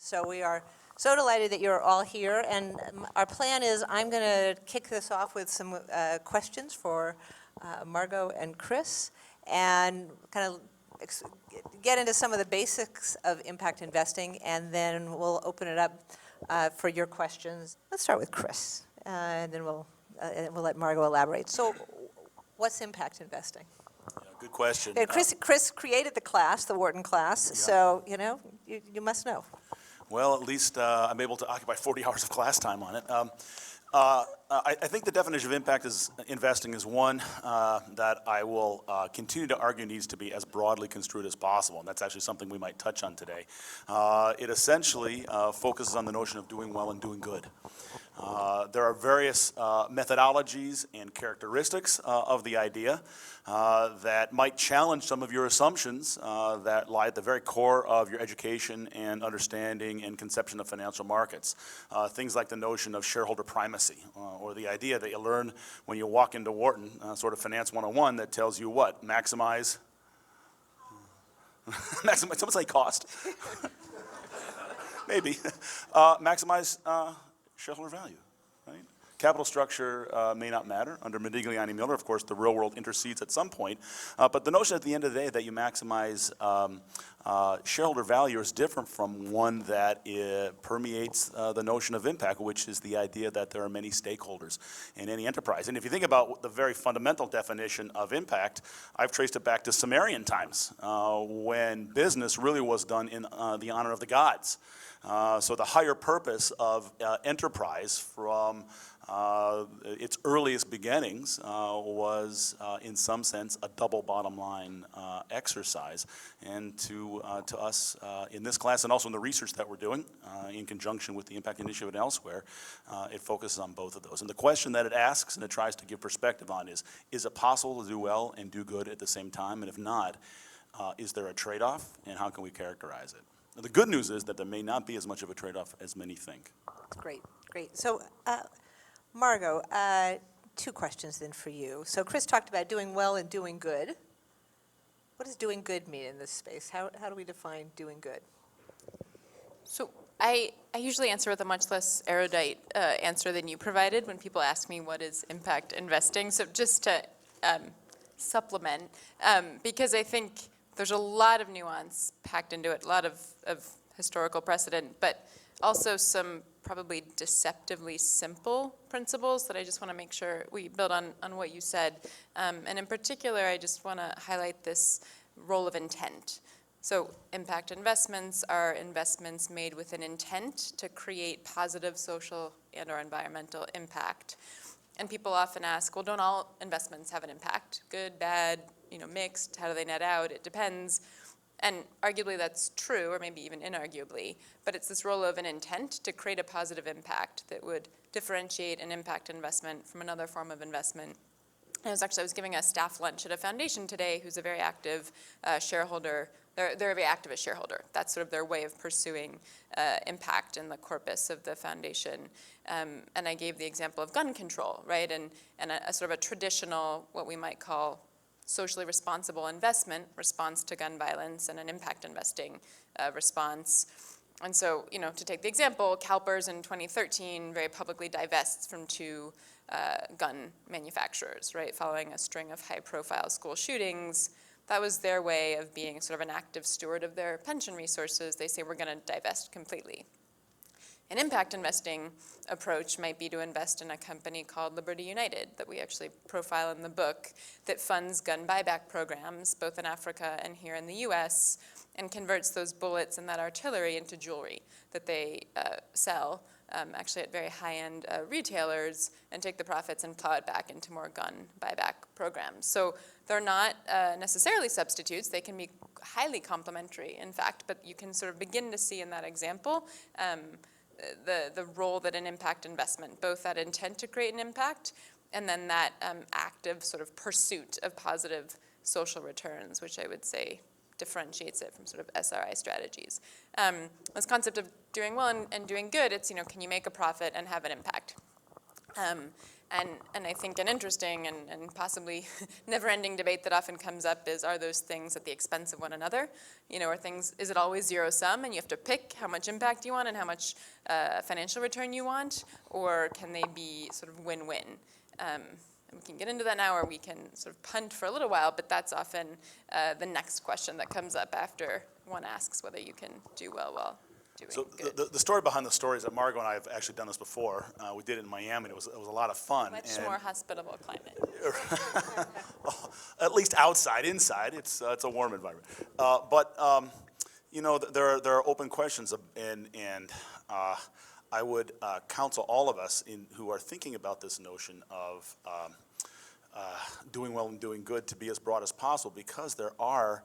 So we are so delighted that you're all here, and our plan is I'm going to kick this off with some questions for Margot and Chris, and kind of get into some of the basics of impact investing, and then we'll open it up for your questions. Let's start with Chris, and then we'll let Margot elaborate. So what's impact investing? Good question. Yeah, Chris created the class, the Wharton class, yeah. So you must know. Well, at least I'm able to occupy 40 hours of class time on it. I think the definition of impact investing is one that I will continue to argue needs to be as broadly construed as possible, and that's actually something we might touch on today. It essentially focuses on the notion of doing well and doing good. There are various methodologies and characteristics of the idea that might challenge some of your assumptions that lie at the very core of your education and understanding and conception of financial markets. Things like the notion of shareholder primacy, or the idea that you learn when you walk into Wharton, sort of Finance 101, that tells you what? Maximize someone say cost. Maybe. Maximize shareholder value, right? Capital structure may not matter. Under Modigliani-Miller, of course, the real world intercedes at some point. But the notion at the end of the day that you maximize shareholder value is different from one that permeates the notion of impact, which is the idea that there are many stakeholders in any enterprise. And if you think about the very fundamental definition of impact, I've traced it back to Sumerian times, when business really was done in the honor of the gods. So the higher purpose of enterprise from its earliest beginnings was, in some sense, a double bottom line exercise. And to us in this class, and also in the research that we're doing in conjunction with the Impact Initiative and elsewhere, it focuses on both of those. And the question that it asks and it tries to give perspective on is it possible to do well and do good at the same time? And if not, is there a trade-off, and how can we characterize it? Now, the good news is that there may not be as much of a trade-off as many think. Great. So, Margot, two questions then for you. So Chris talked about doing well and doing good. What does doing good mean in this space? How do we define doing good? So I usually answer with a much less erudite answer than you provided when people ask me what is impact investing. So just to supplement, because I think there's a lot of nuance packed into it, a lot of historical precedent, but also some probably deceptively simple principles that I just want to make sure we build on what you said. And in particular, I just want to highlight this role of intent. So impact investments are investments made with an intent to create positive social and or environmental impact. And people often ask, well, don't all investments have an impact? Good, bad, mixed, how do they net out? It depends. And arguably that's true, or maybe even inarguably, but it's this role of an intent to create a positive impact that would differentiate an impact investment from another form of investment. And I was giving a staff lunch at a foundation today who's a very active shareholder. They're a very activist shareholder. That's sort of their way of pursuing impact in the corpus of the foundation. And I gave the example of gun control, right? And a sort of a traditional, what we might call socially responsible investment response to gun violence, and an impact investing response. And so, to take the example, CalPERS in 2013 very publicly divests from two gun manufacturers, right, following a string of high-profile school shootings. That was their way of being sort of an active steward of their pension resources. They say, we're going to divest completely. An impact investing approach might be to invest in a company called Liberty United that we actually profile in the book, that funds gun buyback programs both in Africa and here in the US, and converts those bullets and that artillery into jewelry that they sell actually at very high-end retailers, and take the profits and plow it back into more gun buyback programs. So they're not necessarily substitutes. They can be highly complementary, in fact, but you can sort of begin to see in that example the role that an impact investment, both that intent to create an impact and then that active sort of pursuit of positive social returns, which I would say differentiates it from sort of SRI strategies. This concept of doing well and doing good, it's, can you make a profit and have an impact? And I think an interesting and possibly never-ending debate that often comes up is, are those things at the expense of one another? You know, is it always zero sum and you have to pick how much impact you want and how much financial return you want? Or can they be sort of win-win? And we can get into that now, or we can sort of punt for a little while, but that's often the next question that comes up after one asks whether you can do well while doing So good. the story behind the story is that Margot and I have actually done this before. We did it in Miami, and it was a lot of fun. Much and more hospitable climate. At least outside. Inside, it's a warm environment. You know, there are open questions, and I would counsel all of us who are thinking about this notion of doing well and doing good to be as broad as possible, because there are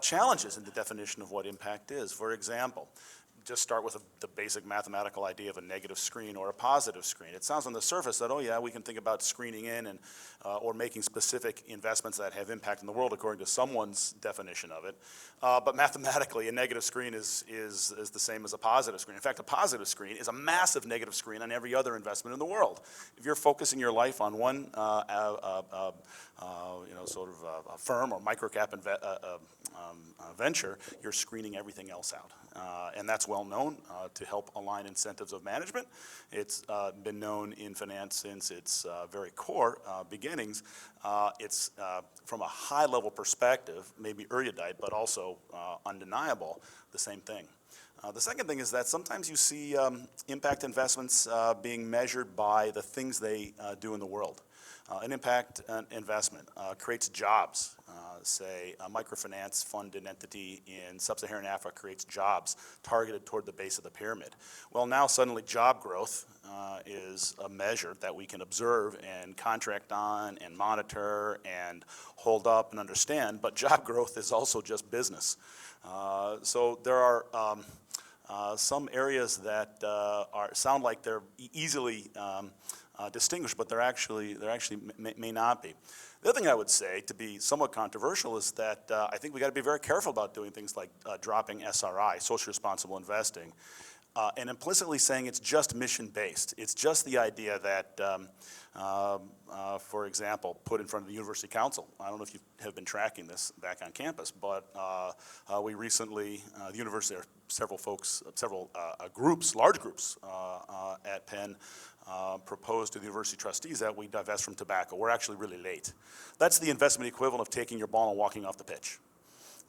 challenges in the definition of what impact is. For example, just start with the basic mathematical idea of a negative screen or a positive screen. It sounds on the surface that, oh yeah, we can think about screening in and or making specific investments that have impact in the world according to someone's definition of it. But mathematically, a negative screen is the same as a positive screen. In fact, a positive screen is a massive negative screen on every other investment in the world. If you're focusing your life on one you know, sort of a firm or microcap venture, you're screening everything else out. And that's well known to help align incentives of management. It's been known in finance since its very core beginnings. It's from a high level perspective, maybe erudite, but also undeniable, the same thing. The second thing is that sometimes you see impact investments being measured by the things they do in the world. An impact investment creates jobs. Say a microfinance funded entity in sub-Saharan Africa creates jobs targeted toward the base of the pyramid. Well, now suddenly job growth is a measure that we can observe and contract on and monitor and hold up and understand, but job growth is also just business. So there are some areas that sound like they're easily distinguished, but they're actually may not be. The other thing I would say, to be somewhat controversial, is that I think we got to be very careful about doing things like dropping SRI, social responsible investing, and implicitly saying it's just mission-based. It's just the idea that, for example, put in front of the University Council. I don't know if you have been tracking this back on campus, but we recently, the university, there are several folks, groups, large groups at Penn, proposed to the university trustees that we divest from tobacco. We're actually really late. That's the investment equivalent of taking your ball and walking off the pitch.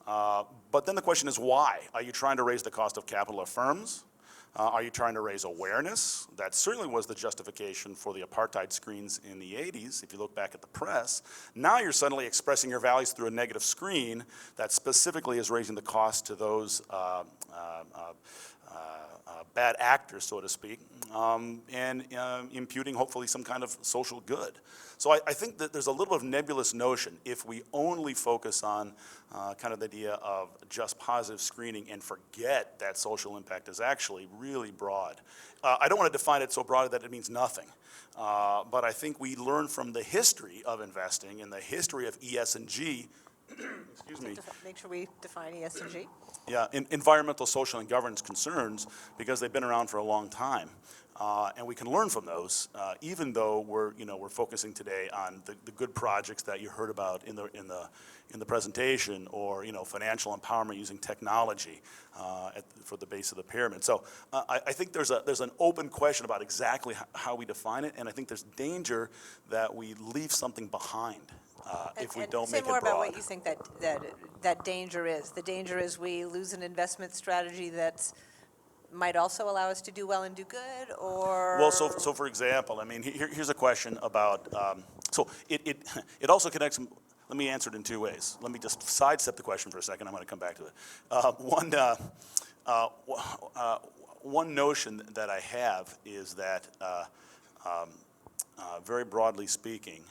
But then the question is why? Are you trying to raise the cost of capital of firms? Are you trying to raise awareness? That certainly was the justification for the apartheid screens in the 80s, if you look back at the press. Now you're suddenly expressing your values through a negative screen that specifically is raising the cost to those bad actors, so to speak, and imputing hopefully some kind of social good. So I think that there's a little bit of nebulous notion if we only focus on kind of the idea of just positive screening and forget that social impact is actually really broad. I don't want to define it so broadly that it means nothing, but I think we learn from the history of investing and the history of ESG. Excuse me. Make sure we define ESG. Yeah, environmental, social, and governance concerns, because they've been around for a long time, and we can learn from those, even though we're focusing today on the good projects that you heard about in the presentation, or financial empowerment using technology for the base of the pyramid. So I think there's an open question about exactly how we define it, and I think there's danger that we leave something behind. If we don't make it broad. Say more about what you think that danger is. The danger is we lose an investment strategy that might also allow us to do well and do good, or? Well, so for example, I mean, here's a question about, so it also connects, let me answer it in two ways. Let me just sidestep the question for a second. I'm going to come back to it. One notion that I have is that, very broadly speaking,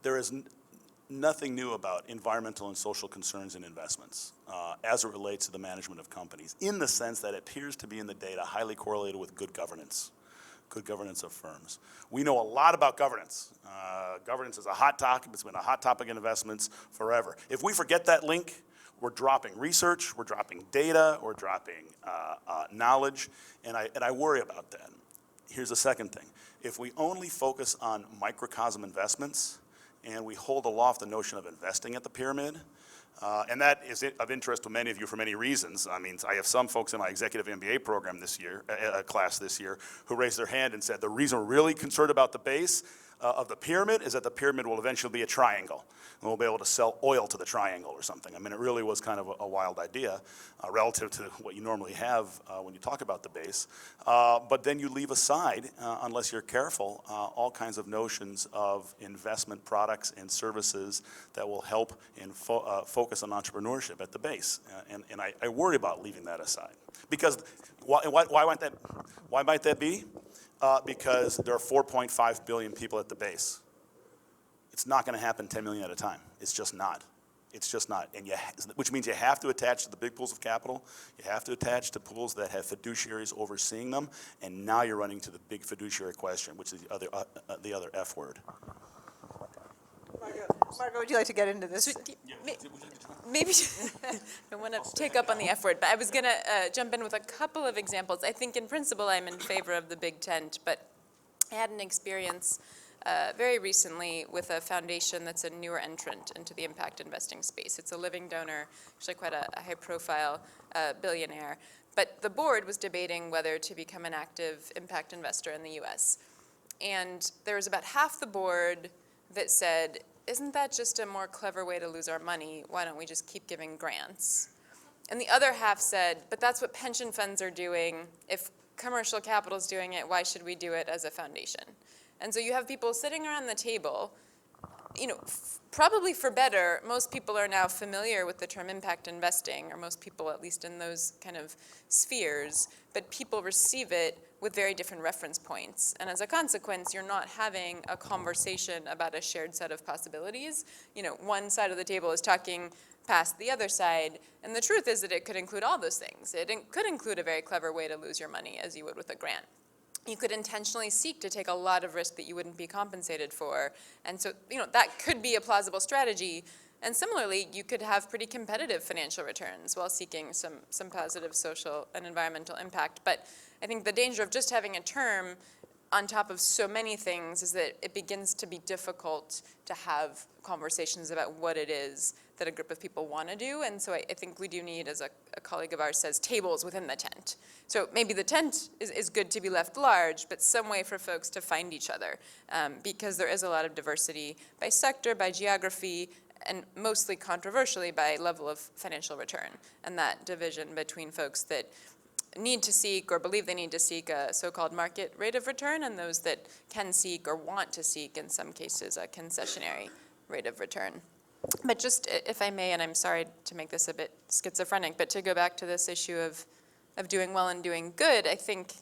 there is nothing new about environmental and social concerns in investments as it relates to the management of companies, in the sense that it appears to be in the data highly correlated with good governance of firms. We know a lot about governance. Governance is a hot topic. It's been a hot topic in investments forever. If we forget that link, we're dropping research, we're dropping data, we're dropping knowledge, and I worry about that. Here's the second thing. If we only focus on microcosm investments and we hold aloft the notion of investing at the pyramid, and that is of interest to many of you for many reasons. I mean, I have some folks in my executive MBA program this year, class this year, who raised their hand and said the reason we're really concerned about the base of the pyramid is that the pyramid will eventually be a triangle. And we'll be able to sell oil to the triangle or something. I mean, it really was kind of a wild idea relative to what you normally have when you talk about the base. But then you leave aside, unless you're careful, all kinds of notions of investment products and services that will help in focus on entrepreneurship at the base. And I worry about leaving that aside. Because why might that be? Because there are 4.5 billion people at the base. It's not going to happen 10 million at a time. It's just not. It's just not. And which means you have to attach to the big pools of capital. You have to attach to pools that have fiduciaries overseeing them. And now you're running to the big fiduciary question, which is the other F word. Margot, would you like to get into this? Maybe I want to take up on the F word, but I was going to jump in with a couple of examples. I think in principle I'm in favor of the big tent, but I had an experience very recently with a foundation that's a newer entrant into the impact investing space. It's a living donor, actually quite a high-profile billionaire. But the board was debating whether to become an active impact investor in the U.S. And there was about half the board that said, isn't that just a more clever way to lose our money? Why don't we just keep giving grants? And the other half said, but that's what pension funds are doing. If commercial capital is doing it, why should we do it as a foundation? And so you have people sitting around the table, you know, probably for better, most people are now familiar with the term impact investing, or most people at least in those kind of spheres, but people receive it with very different reference points. And as a consequence, you're not having a conversation about a shared set of possibilities. You know, one side of the table is talking past the other side, and the truth is that it could include all those things. It could include a very clever way to lose your money, as you would with a grant. You could intentionally seek to take a lot of risk that you wouldn't be compensated for. And so, you know, that could be a plausible strategy. And similarly, you could have pretty competitive financial returns while seeking some positive social and environmental impact. But I think the danger of just having a term on top of so many things is that it begins to be difficult to have conversations about what it is that a group of people want to do. And so I think we do need, as a colleague of ours says, tables within the tent. So maybe the tent is good to be left large, but some way for folks to find each other, because there is a lot of diversity by sector, by geography, and mostly controversially by level of financial return. And that division between folks that need to seek or believe they need to seek a so-called market rate of return, and those that can seek or want to seek, in some cases, a concessionary rate of return. But just, if I may, and I'm sorry to make this a bit schizophrenic, but to go back to this issue of doing well and doing good, I think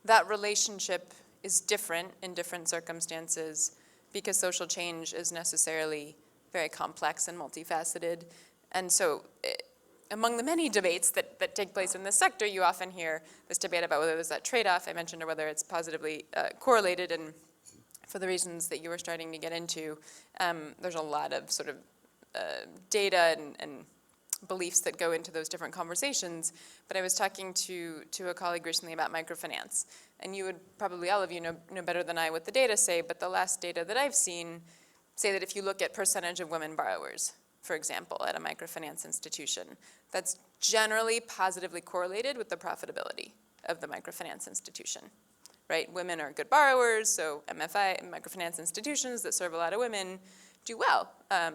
that relationship is different in different circumstances because social change is necessarily very complex and multifaceted. And so among the many debates that take place in this sector, you often hear this debate about whether there's that trade-off I mentioned or whether it's positively correlated. And for the reasons that you were starting to get into, there's a lot of sort of data and beliefs that go into those different conversations. But I was talking to a colleague recently about microfinance. And you would probably, all of you know better than I what the data say, but the last data that I've seen say that if you look at percentage of women borrowers, for example, at a microfinance institution, that's generally positively correlated with the profitability of the microfinance institution, right? Women are good borrowers, so MFI, microfinance institutions that serve a lot of women, do well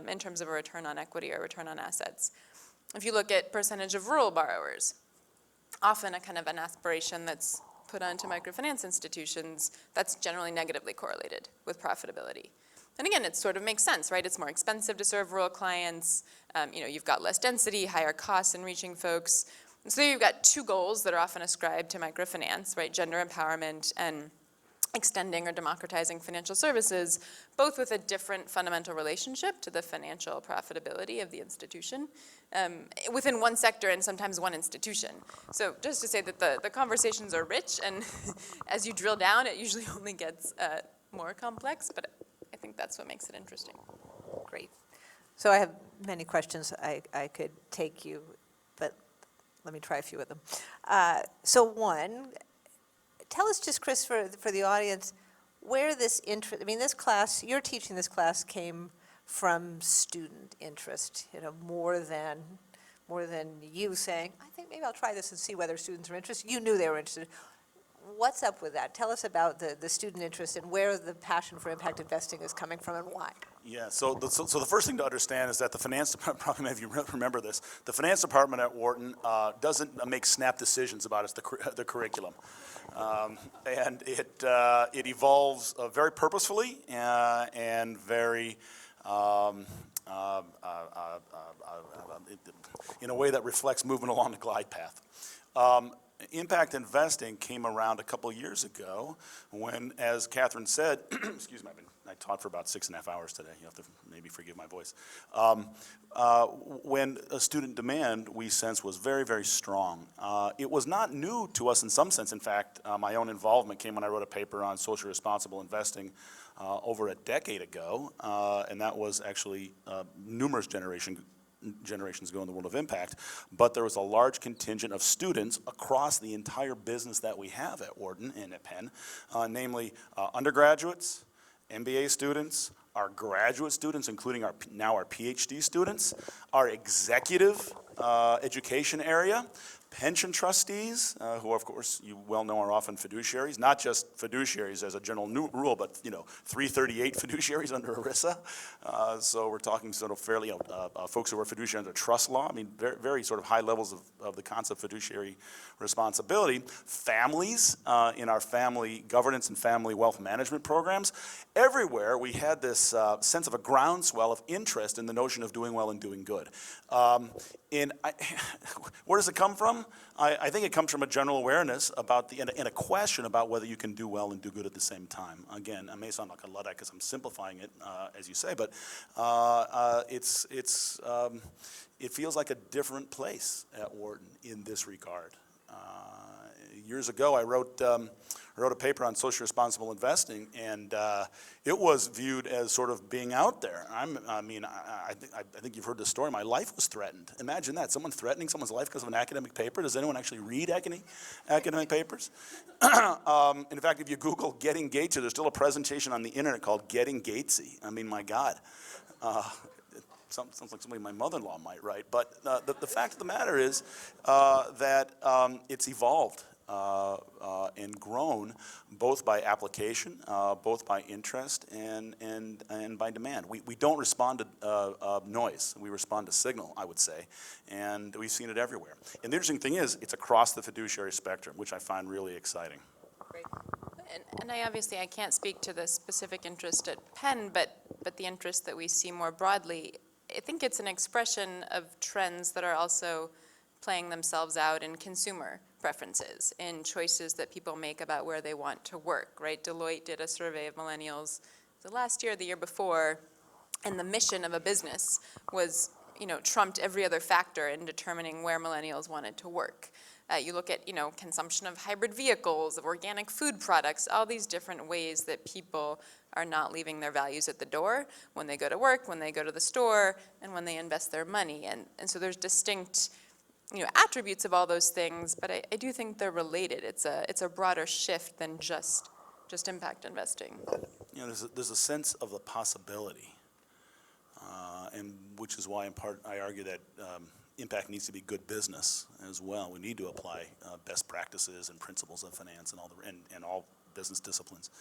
in terms of a return on equity or return on assets. If you look at percentage of rural borrowers, often a kind of an aspiration that's put onto microfinance institutions, that's generally negatively correlated with profitability. And again, it sort of makes sense, right? It's more expensive to serve rural clients. You know, you've got less density, higher costs in reaching folks. And so you've got two goals that are often ascribed to microfinance, right? Gender empowerment and extending or democratizing financial services, both with a different fundamental relationship to the financial profitability of the institution within one sector and sometimes one institution. So just to say that the conversations are rich, and as you drill down, it usually only gets more complex, but I think that's what makes it interesting. Great. So I have many questions I could take you, but let me try a few of them. So one, tell us just, Chris, for the audience, where this interest, I mean, this class, you're teaching this class came from student interest, more than you saying, I think maybe I'll try this and see whether students are interested. You knew they were interested. What's up with that? Tell us about the student interest and where the passion for impact investing is coming from and why. Yeah, so the first thing to understand is that the finance department, probably many of you remember this, the finance department at Wharton doesn't make snap decisions about the curriculum. And it evolves very purposefully and very, in a way that reflects movement along the glide path. Impact investing came around a couple years ago when, as Catherine said, excuse me, I taught for about 6.5 hours today. You have to maybe forgive my voice. When a student demand, we sense, was very, very strong. It was not new to us in some sense. In fact, my own involvement came when I wrote a paper on social responsible investing over a decade ago, and that was actually numerous generations ago in the world of impact, but there was a large contingent of students across the entire business that we have at Wharton and at Penn, namely undergraduates, MBA students, our graduate students, including now our PhD students, our executive education area, pension trustees, who of course you well know are often fiduciaries, not just fiduciaries as a general rule, but 338 fiduciaries under ERISA. So we're talking sort of fairly, folks who are fiduciary under trust law. I mean, very, very sort of high levels of the concept of fiduciary responsibility. Families in our family governance and family wealth management programs. Everywhere we had this sense of a groundswell of interest in the notion of doing well and doing good. Where does it come from? I think it comes from a general awareness about and a question about whether you can do well and do good at the same time. Again, I may sound like a Luddite because I'm simplifying it, as you say, but it feels like a different place at Wharton in this regard. Years ago, I wrote a paper on social responsible investing, and it was viewed as sort of being out there. I think you've heard the story. My life was threatened. Imagine that, someone threatening someone's life because of an academic paper. Does anyone actually read academic papers? In fact, if you Google Getting Gatesy, there's still a presentation on the internet called Getting Gatesy. I mean, my God. Sounds like somebody my mother-in-law might write. But the fact of the matter is that it's evolved. And grown both by application, both by interest, and by demand. We don't respond to noise. We respond to signal, I would say, and we've seen it everywhere. And the interesting thing is, it's across the fiduciary spectrum, which I find really exciting. Great. And I can't speak to the specific interest at Penn, but the interest that we see more broadly, I think it's an expression of trends that are also playing themselves out in consumer preferences, in choices that people make about where they want to work, right? Deloitte did a survey of millennials the last year, the year before, and the mission of a business was, trumped every other factor in determining where millennials wanted to work. You look at, consumption of hybrid vehicles, of organic food products, all these different ways that people are not leaving their values at the door when they go to work, when they go to the store, and when they invest their money. And so there's distinct attributes of all those things, but I do think they're related. It's a broader shift than just impact investing. There's a sense of the possibility, and which is why in part I argue that impact needs to be good business as well. We need to apply best practices and principles of finance and all business disciplines.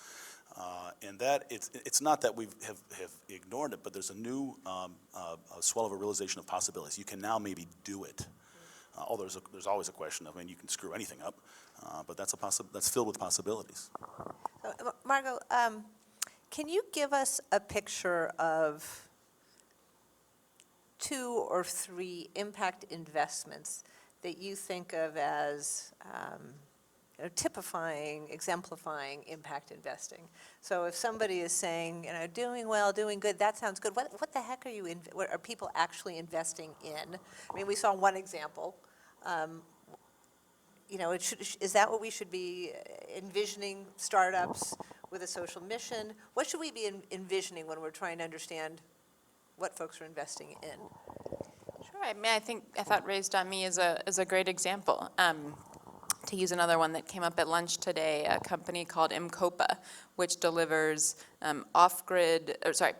And that it's not that we have ignored it, but there's a new swell of a realization of possibilities. You can now maybe do it. Although there's always a question of, you can screw anything up, but that's filled with possibilities. Margot, can you give us a picture of 2 or 3 impact investments that you think of as typifying, exemplifying impact investing? So if somebody is saying, doing well, doing good, that sounds good. What the heck what are people actually investing in? I mean, we saw one example. Is that what we should be envisioning, startups with a social mission? What should we be envisioning when we're trying to understand what folks are investing in. Sure. I mean, I thought Raised on Me is a great example. To use another one that came up at lunch today, a company called Imcopa, which delivers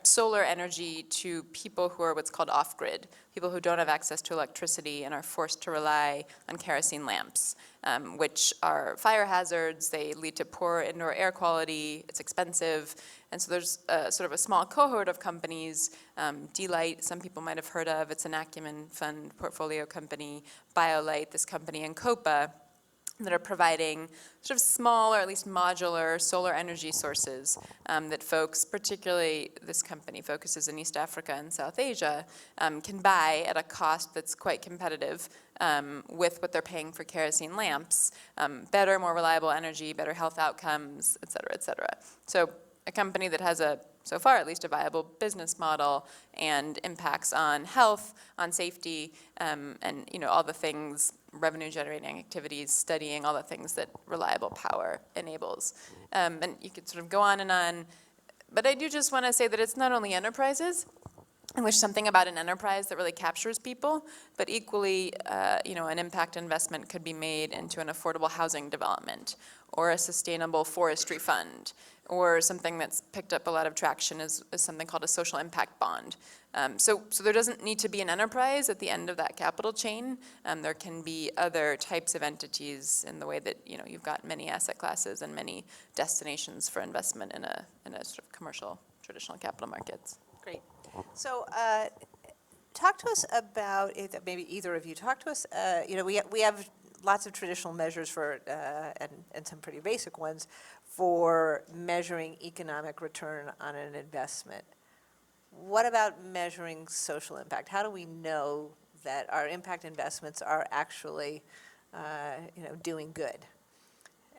solar energy to people who are what's called off-grid, people who don't have access to electricity and are forced to rely on kerosene lamps, which are fire hazards. They lead to poor indoor air quality. It's expensive. And so there's sort of a small cohort of companies, D-Light, some people might have heard of. It's an acumen fund portfolio company, BioLight, this company, and Copa, that are providing sort of small or at least modular solar energy sources that folks, particularly this company focuses in East Africa and South Asia, can buy at a cost that's quite competitive with what they're paying for kerosene lamps, better, more reliable energy, better health outcomes, et cetera, et cetera. So a company that has so far at least a viable business model and impacts on health, on safety, and all the things, revenue generating activities, studying, all the things that reliable power enables. And you could sort of go on and on, but I do just want to say that it's not only enterprises, and there's something about an enterprise that really captures people, but equally, an impact investment could be made into an affordable housing development or a sustainable forestry fund, or something that's picked up a lot of traction is something called a social impact bond. So there doesn't need to be an enterprise at the end of that capital chain. There can be other types of entities in the way that you've got many asset classes and many destinations for investment in a sort of commercial, traditional capital markets. Great. So talk to us about, maybe either of you, talk to us, we have lots of traditional measures for, and some pretty basic ones, for measuring economic return on an investment. What about measuring social impact? How do we know that our impact investments are actually, doing good?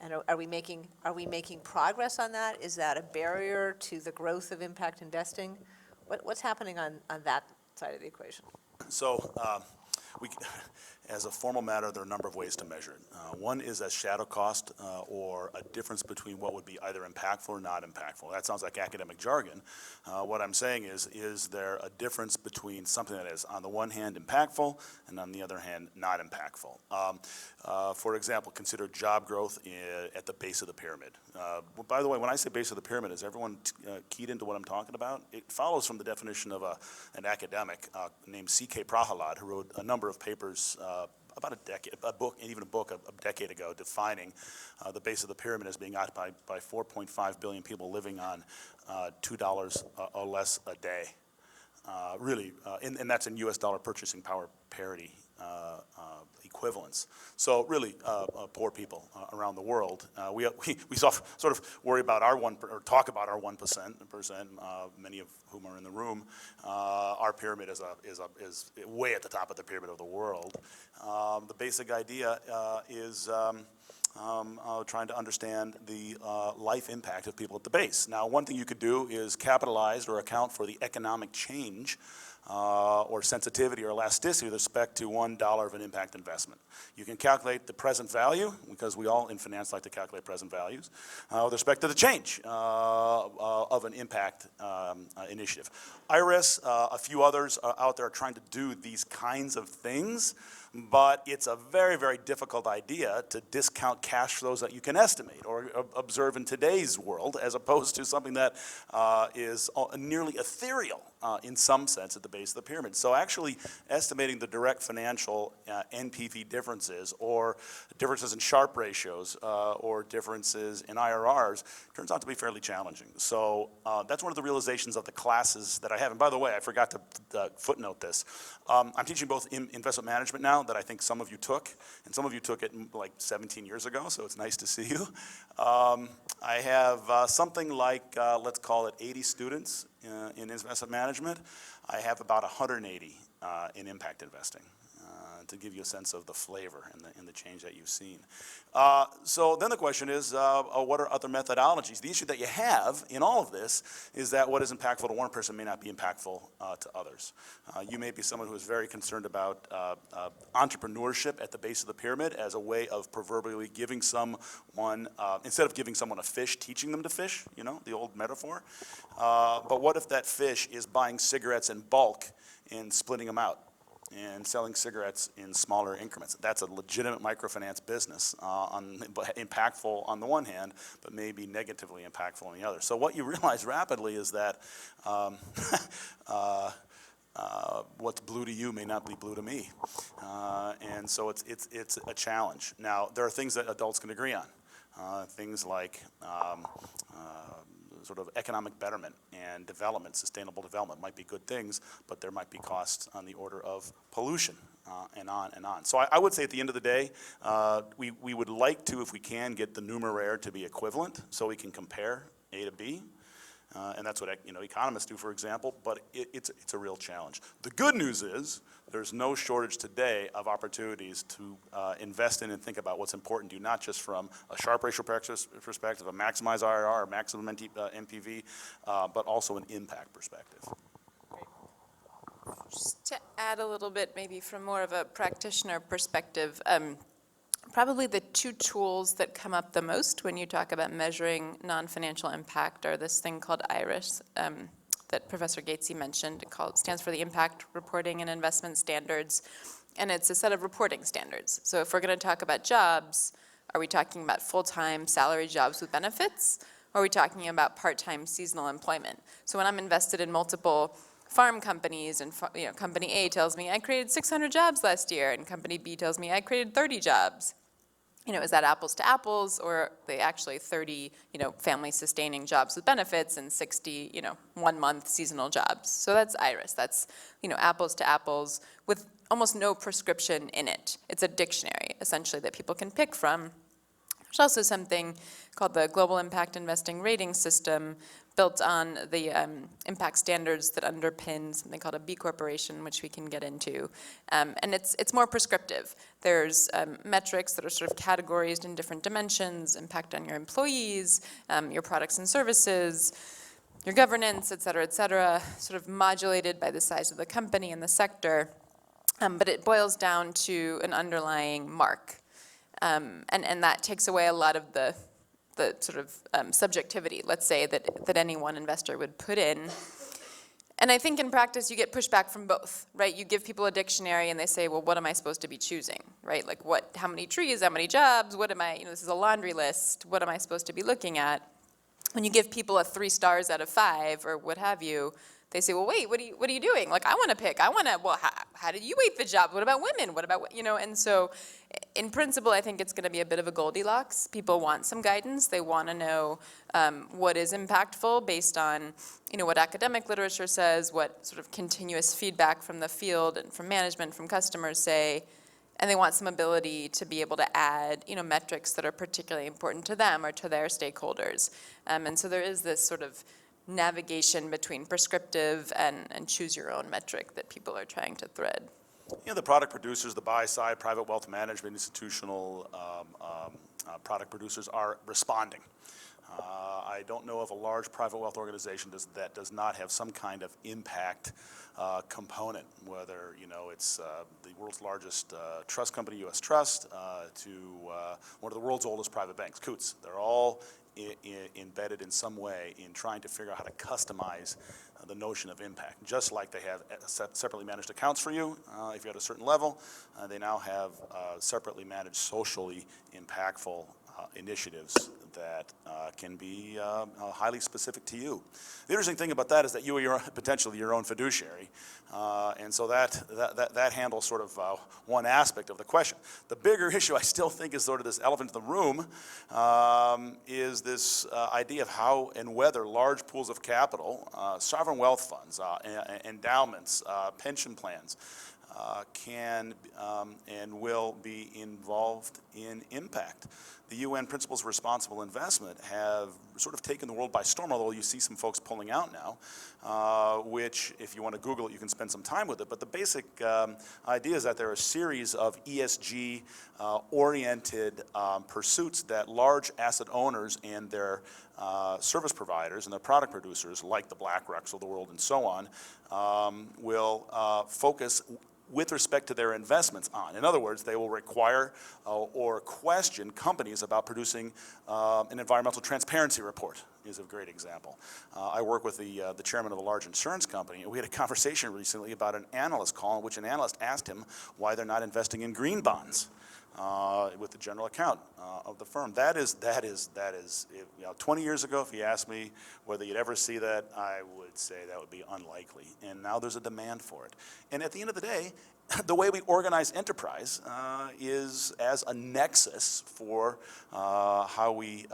And are we making progress on that? Is that a barrier to the growth of impact investing? What's happening on that side of the equation? So as a formal matter, there are a number of ways to measure it. One is as shadow cost or a difference between what would be either impactful or not impactful. That sounds like academic jargon. What I'm saying is there a difference between something that is on the one hand impactful and on the other hand not impactful? For example, consider job growth at the base of the pyramid. By the way, when I say base of the pyramid, is everyone keyed into what I'm talking about? It follows from the definition of an academic named C.K. Prahalad, who wrote a number of papers about a book a decade ago, defining the base of the pyramid as being occupied by 4.5 billion people living on $2 or less a day. And that's in U.S. dollar purchasing power parity equivalents. So really, poor people around the world. We sort of worry about or talk about our 1%, many of whom are in the room. Our pyramid is way at the top of the pyramid of the world. The basic idea is trying to understand the life impact of people at the base. Now, one thing you could do is capitalize or account for the economic change or sensitivity or elasticity with respect to $1 of an impact investment. You can calculate the present value, because we all in finance like to calculate present values, with respect to the change of an impact initiative. IRIS, a few others out there are trying to do these kinds of things, but it's a very, very difficult idea to discount cash flows that you can estimate or observe in today's world, as opposed to something that is nearly ethereal in some sense at the base of the pyramid. So actually estimating the direct financial NPV differences or differences in Sharpe ratios or differences in IRRs turns out to be fairly challenging. So that's one of the realizations of the classes that I have. And by the way, I forgot to footnote this. I'm teaching both investment management now that I think some of you took, and some of you took it like 17 years ago, so it's nice to see you. I have something like, let's call it 80 students in investment management. I have about 180 in impact investing. to give you a sense of the flavor and the change that you've seen. So then the question is, what are other methodologies? The issue that you have in all of this is that what is impactful to one person may not be impactful to others. You may be someone who is very concerned about entrepreneurship at the base of the pyramid as a way of proverbially giving someone, instead of giving someone a fish, teaching them to fish, you know, the old metaphor. But what if that fish is buying cigarettes in bulk and splitting them out and selling cigarettes in smaller increments? That's a legitimate microfinance business, but impactful on the one hand, but maybe negatively impactful on the other. So what you realize rapidly is that what's blue to you may not be blue to me. And so it's a challenge. Now, there are things that adults can agree on, things like sort of economic betterment and development, sustainable development might be good things, but there might be costs on the order of pollution, and on and on. So I would say at the end of the day, we would like to, if we can, get the numeraire to be equivalent so we can compare A to B. And that's what economists do, for example, but it's a real challenge. The good news is there's no shortage today of opportunities to invest in and think about what's important to you, not just from a Sharpe ratio perspective, a maximize IRR, or maximum NPV, but also an impact perspective. Just to add a little bit, maybe from more of a practitioner perspective, probably the two tools that come up the most when you talk about measuring non-financial impact are this thing called IRIS that Professor Gatesy mentioned. It stands for the Impact Reporting and Investment Standards, and it's a set of reporting standards. So if we're going to talk about jobs, are we talking about full-time salary jobs with benefits, or are we talking about part-time seasonal employment? So when I'm invested in multiple farm companies, and company A tells me I created 600 jobs last year, and company B tells me I created 30 jobs. Is that apples to apples, or are they actually 30, family-sustaining jobs with benefits and 60, 1-month seasonal jobs? So that's IRIS. That's, apples to apples with almost no prescription in it. It's a dictionary, essentially, that people can pick from. There's also something called the Global Impact Investing Rating System, built on the impact standards that underpin something called a B Corporation, which we can get into. And it's more prescriptive. There's metrics that are sort of categorized in different dimensions: impact on your employees, your products and services, your governance, et cetera, sort of modulated by the size of the company and the sector. But it boils down to an underlying mark. And that takes away a lot of the sort of subjectivity, let's say, that any one investor would put in. And I think in practice you get pushback from both, right? You give people a dictionary and they say, well, what am I supposed to be choosing, right? Like how many trees, how many jobs, what am I, this is a laundry list, what am I supposed to be looking at? When you give people a 3 stars out of 5 or what have you, they say, well, wait, what are you doing? Like, I want to pick. Well, how did you weight the job? What about women? What about, And so in principle, I think it's going to be a bit of a Goldilocks. People want some guidance. They want to know what is impactful based on, what academic literature says, what sort of continuous feedback from the field and from management, from customers say. And they want some ability to be able to add, metrics that are particularly important to them or to their stakeholders. And so there is this sort of navigation between prescriptive and choose your own metric that people are trying to thread. The product producers, the buy side, private wealth management, institutional product producers are responding. I don't know of a large private wealth organization that does not have some kind of impact component, whether it's the world's largest trust company, U.S. Trust, to one of the world's oldest private banks, Coots. They're all embedded in some way in trying to figure out how to customize the notion of impact. Just like they have separately managed accounts for you, if you're at a certain level, they now have separately managed socially impactful initiatives that can be highly specific to you. The interesting thing about that is that you are potentially your own fiduciary, and so that handles sort of one aspect of the question. The bigger issue, I still think, is sort of this elephant in the room, is this idea of how and whether large pools of capital, sovereign wealth funds, endowments, pension plans, can and will be involved in impact. The UN Principles of Responsible Investment have sort of taken the world by storm, although you see some folks pulling out now, which if you want to Google it, you can spend some time with it. But the basic idea is that there are a series of ESG-oriented pursuits that large asset owners and their service providers and their product producers, like the BlackRocks of the world and so on, will focus with respect to their investments on. In other words, they will require or question companies about producing an environmental transparency report, is a great example. I work with the chairman of a large insurance company, and we had a conversation recently about an analyst call in which an analyst asked him why they're not investing in green bonds with the general account of the firm. That is, 20 years ago, if you asked me whether you'd ever see that, I would say that would be unlikely. And now there's a demand for it. And at the end of the day, the way we organize enterprise is as a nexus for how we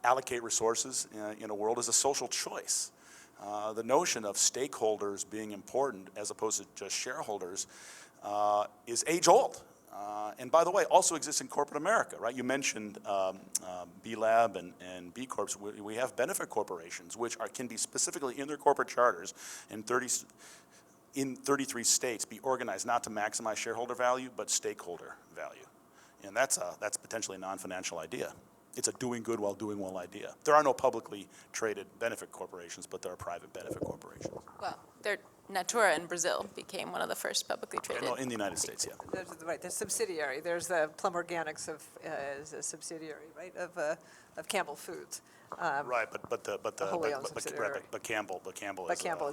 allocate resources in a world as a social choice. The notion of stakeholders being important as opposed to just shareholders is age-old. And by the way, also exists in corporate America, right? You mentioned B Lab and B Corps. We have benefit corporations, which can be specifically in their corporate charters in 33 states be organized not to maximize shareholder value, but stakeholder value. And that's potentially a non-financial idea. It's a doing good while doing well idea. There are no publicly traded benefit corporations, but there are private benefit corporations. Well, Natura in Brazil became one of the first publicly traded. No, in the United States, yeah. Right, the subsidiary. There's the Plum Organics is a subsidiary, right, of Campbell Foods. Right, but wholly owned subsidiary. But Campbell is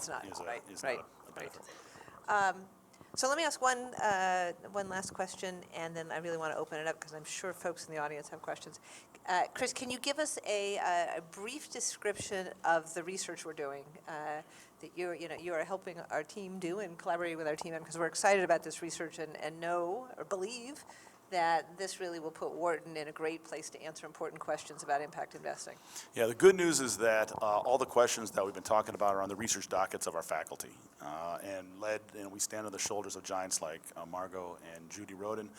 not, right, is right, not a benefit. So let me ask one last question, and then I really want to open it up because I'm sure folks in the audience have questions. Chris, can you give us a brief description of the research we're doing that you are helping our team do and collaborating with our team on, because we're excited about this research and know or believe that this really will put Wharton in a great place to answer important questions about impact investing. Yeah, the good news is that all the questions that we've been talking about are on the research dockets of our faculty, and we stand on the shoulders of giants like Margot and Judy Roden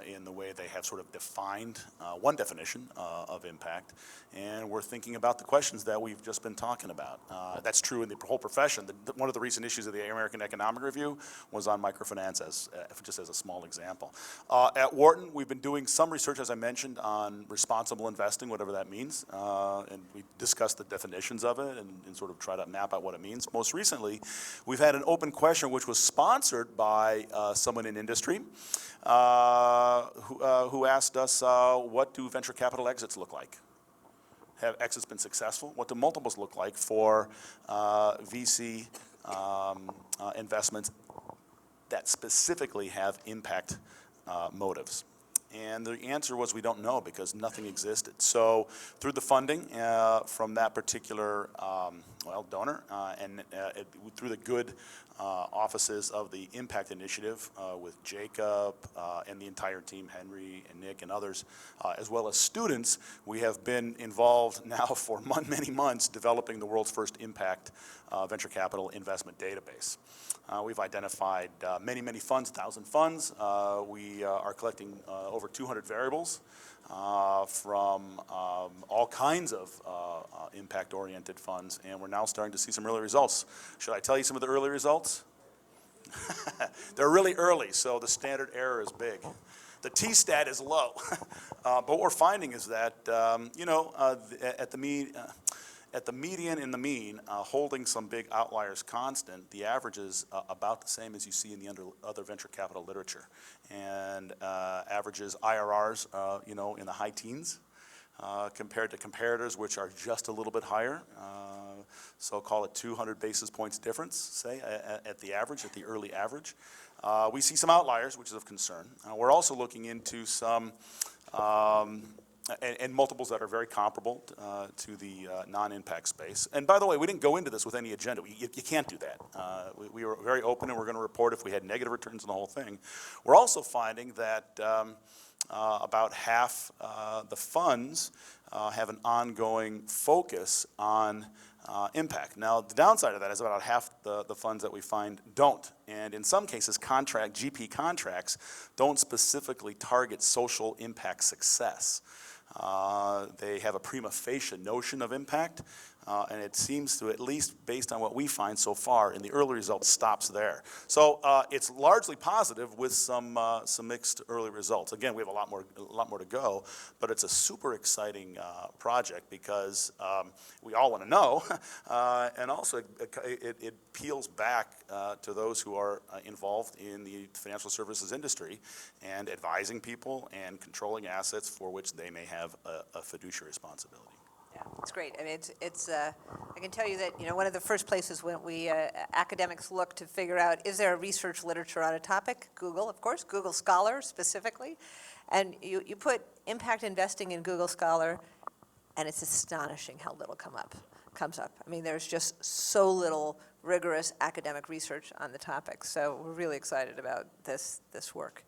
in the way they have sort of defined one definition of impact, and we're thinking about the questions that we've just been talking about. That's true in the whole profession. One of the recent issues of the American Economic Review was on microfinance, just as a small example. At Wharton, we've been doing some research, as I mentioned, on responsible investing, whatever that means, and we discussed the definitions of it and sort of try to map out what it means. Most recently, we've had an open question which was sponsored by someone in industry who asked us, what do venture capital exits look like? Have exits been successful? What do multiples look like for VC investments that specifically have impact motives? And the answer was we don't know because nothing existed. So through the funding from that particular donor and through the good offices of the Impact Initiative with Jacob and the entire team, Henry and Nick and others, as well as students, we have been involved now for many months developing the world's first impact venture capital investment database. We've identified many funds, 1,000 funds. We are collecting over 200 variables from all kinds of impact-oriented funds, and we're now starting to see some early results. Should I tell you some of the early results? They're really early, so the standard error is big. The T-stat is low, but what we're finding is that, at the median and the mean, holding some big outliers constant, the average is about the same as you see in the other venture capital literature. And averages IRRs, in the high teens compared to comparators, which are just a little bit higher. So call it 200 basis points difference, say, at the average, at the early average. We see some outliers, which is of concern. We're also looking into some and multiples that are very comparable to the non-impact space. And by the way, we didn't go into this with any agenda. You can't do that. We were very open, and we're going to report if we had negative returns on the whole thing. We're also finding that about half the funds have an ongoing focus on impact. Now, the downside of that is about half the funds that we find don't. And in some cases, GP contracts don't specifically target social impact success. They have a prima facie notion of impact, and it seems to, at least based on what we find so far in the early results, stops there. So it's largely positive with some mixed early results. Again, we have a lot more to go, but it's a super exciting project because we all want to know, and also it peels back to those who are involved in the financial services industry and advising people and controlling assets for which they may have a fiduciary responsibility. Yeah, it's great. I mean, I can tell you that, one of the first places when we, academics look to figure out, is there a research literature on a topic? Google, of course, Google Scholar specifically. And you put impact investing in Google Scholar, and it's astonishing how little comes up. I mean, there's just so little rigorous academic research on the topic. So we're really excited about this work.